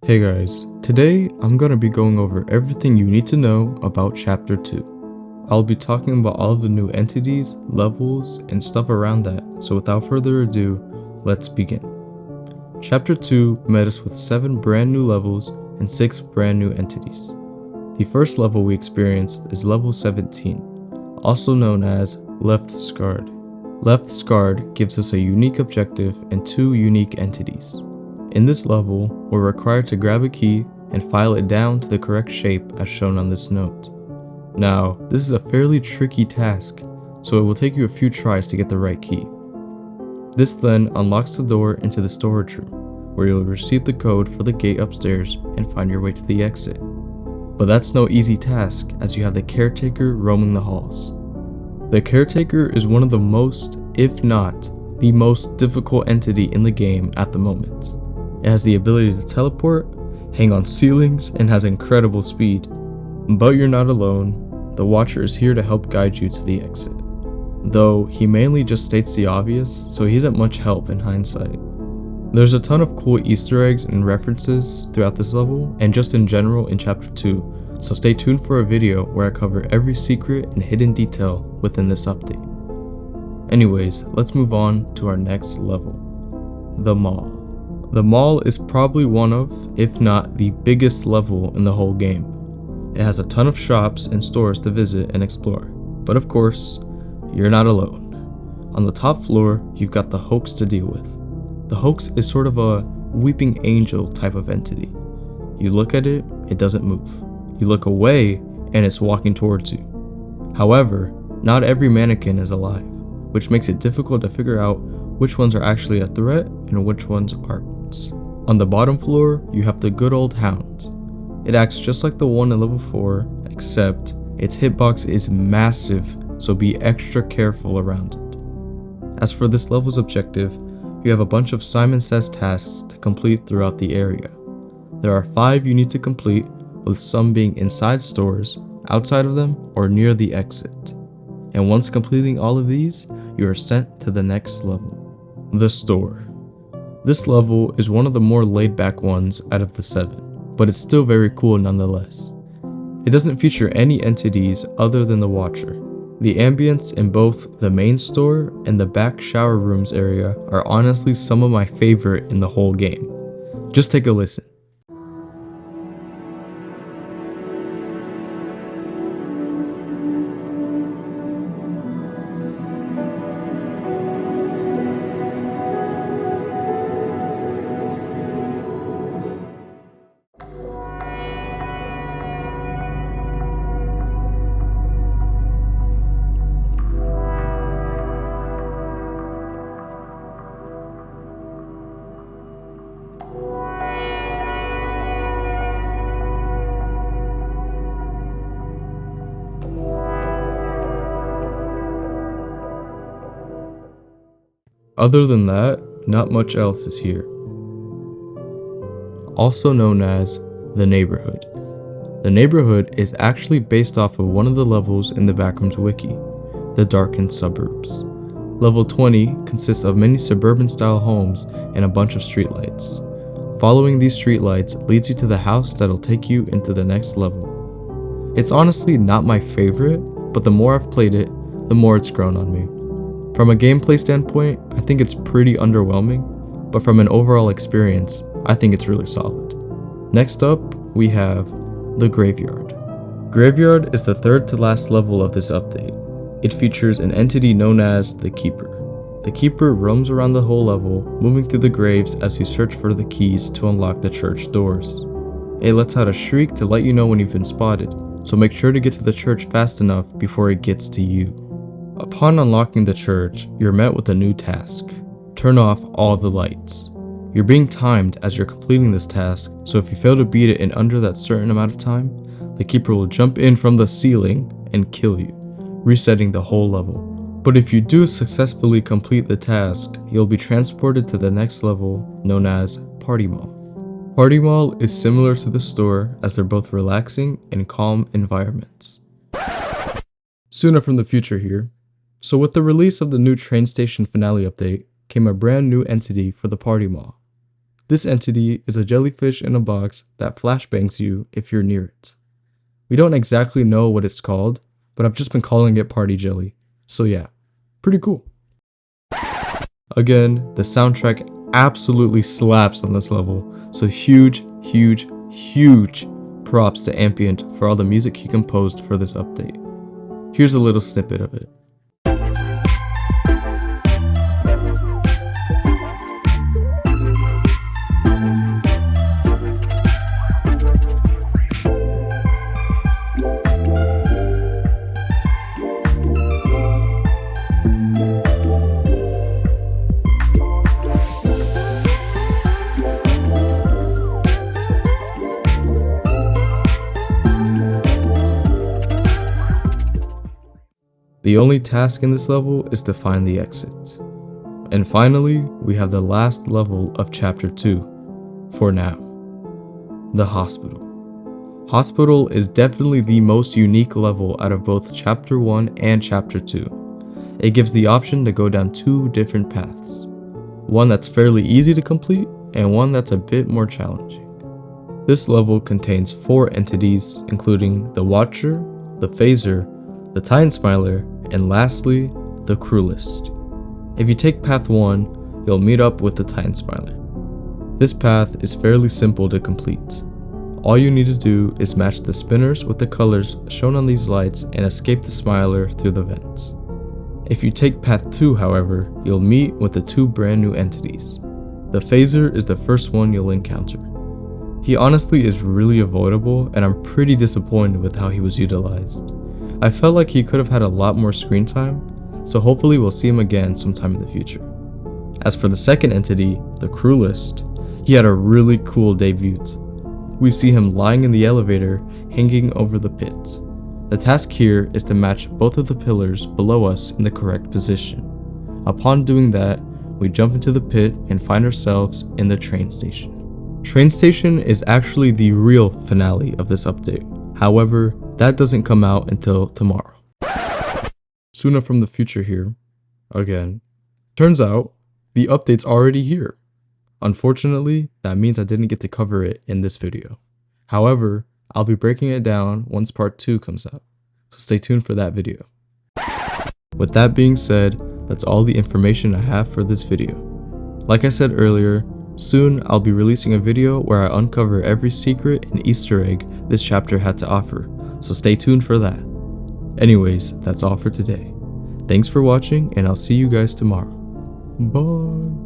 Hey guys, today I'm going to be going over everything you need to know about Chapter 2. I'll be talking about all of the new entities, levels, and stuff around that, so without further ado, let's begin. Chapter 2 met us with 7 brand new levels and 6 brand new entities. The first level we experienced is level 17, also known as Left Scarred. Left Scarred gives us a unique objective and 2 unique entities. In this level, we're required to grab a key and file it down to the correct shape as shown on this note. Now, this is a fairly tricky task, so it will take you a few tries to get the right key. This then unlocks the door into the storage room, where you'll receive the code for the gate upstairs and find your way to the exit. But that's no easy task, as you have the caretaker roaming the halls. The caretaker is one of the most, if not the most difficult entity in the game at the moment. It has the ability to teleport, hang on ceilings, and has incredible speed. But you're not alone. The Watcher is here to help guide you to the exit. Though he mainly just states the obvious, so he isn't much help in hindsight. There's a ton of cool Easter eggs and references throughout this level, and just in general in Chapter 2, so stay tuned for a video where I cover every secret and hidden detail within this update. Anyways, let's move on to our next level, the Mall. The Mall is probably one of, if not the biggest level in the whole game. It has a ton of shops and stores to visit and explore, but of course, you're not alone. On the top floor, you've got the Hoax to deal with. The Hoax is sort of a weeping angel type of entity. You look at it, it doesn't move. You look away, and it's walking towards you. However, not every mannequin is alive, which makes it difficult to figure out which ones are actually a threat and which ones aren't. On the bottom floor, you have the good old Hound. It acts just like the one in level 4, except its hitbox is massive, so be extra careful around it. As for this level's objective, you have a bunch of Simon Says tasks to complete throughout the area. There are 5 you need to complete, with some being inside stores, outside of them, or near the exit. And once completing all of these, you are sent to the next level, the store. This level is one of the more laid-back ones out of the 7, but it's still very cool nonetheless. It doesn't feature any entities other than the Watcher. The ambience in both the main store and the back shower rooms area are honestly some of my favorite in the whole game. Just take a listen. Other than that, not much else is here. Also known as the Neighborhood. The Neighborhood is actually based off of one of the levels in the Backrooms wiki, the Darkened Suburbs. Level 20 consists of many suburban-style homes and a bunch of streetlights. Following these streetlights leads you to the house that'll take you into the next level. It's honestly not my favorite, but the more I've played it, the more it's grown on me. From a gameplay standpoint, I think it's pretty underwhelming, but from an overall experience, I think it's really solid. Next up, we have the Graveyard. Graveyard is the third to last level of this update. It features an entity known as the Keeper. The Keeper roams around the whole level, moving through the graves as you search for the keys to unlock the church doors. It lets out a shriek to let you know when you've been spotted, so make sure to get to the church fast enough before it gets to you. Upon unlocking the church, you're met with a new task. Turn off all the lights. You're being timed as you're completing this task, so if you fail to beat it in under that certain amount of time, the Keeper will jump in from the ceiling and kill you, resetting the whole level. But if you do successfully complete the task, you'll be transported to the next level, known as Party Mall. Party Mall is similar to the store, as they're both relaxing and calm environments. Sooner from the future here. So with the release of the new train station finale update, came a brand new entity for the Party Mall, This entity is a jellyfish in a box that flashbangs you if you're near it. We don't exactly know what it's called, but I've just been calling it party jelly. So yeah, pretty cool. Again, the soundtrack absolutely slaps on this level, so huge props to Ambient for all the music he composed for this update. Here's a little snippet of it. The only task in this level is to find the exit. And finally, we have the last level of Chapter 2, for now. The Hospital. Hospital is definitely the most unique level out of both Chapter 1 and Chapter 2. It gives the option to go down two different paths. One that's fairly easy to complete, and one that's a bit more challenging. This level contains 4 entities, including the Watcher, the Phaser, the Time Smiler, and lastly, the Crew List. If you take path 1, you'll meet up with the Time Smiler. This path is fairly simple to complete. All you need to do is match the spinners with the colors shown on these lights and escape the Smiler through the vents. If you take path 2, however, you'll meet with the 2 brand new entities. The Phaser is the first one you'll encounter. He honestly is really avoidable, and I'm pretty disappointed with how he was utilized. I felt like he could have had a lot more screen time, so hopefully we'll see him again sometime in the future. As for the second entity, the Crew List, he had a really cool debut. We see him lying in the elevator, hanging over the pit. The task here is to match both of the pillars below us in the correct position. Upon doing that, we jump into the pit and find ourselves in the train station. Train station is actually the real finale of this update. However, that doesn't come out until tomorrow. Suna from the future here, again. Turns out, the update's already here. Unfortunately, that means I didn't get to cover it in this video. However, I'll be breaking it down once part 2 comes out, so stay tuned for that video. With that being said, that's all the information I have for this video. Like I said earlier, soon I'll be releasing a video where I uncover every secret and Easter egg this chapter had to offer, so stay tuned for that. Anyways, that's all for today. Thanks for watching, and I'll see you guys tomorrow. Bye!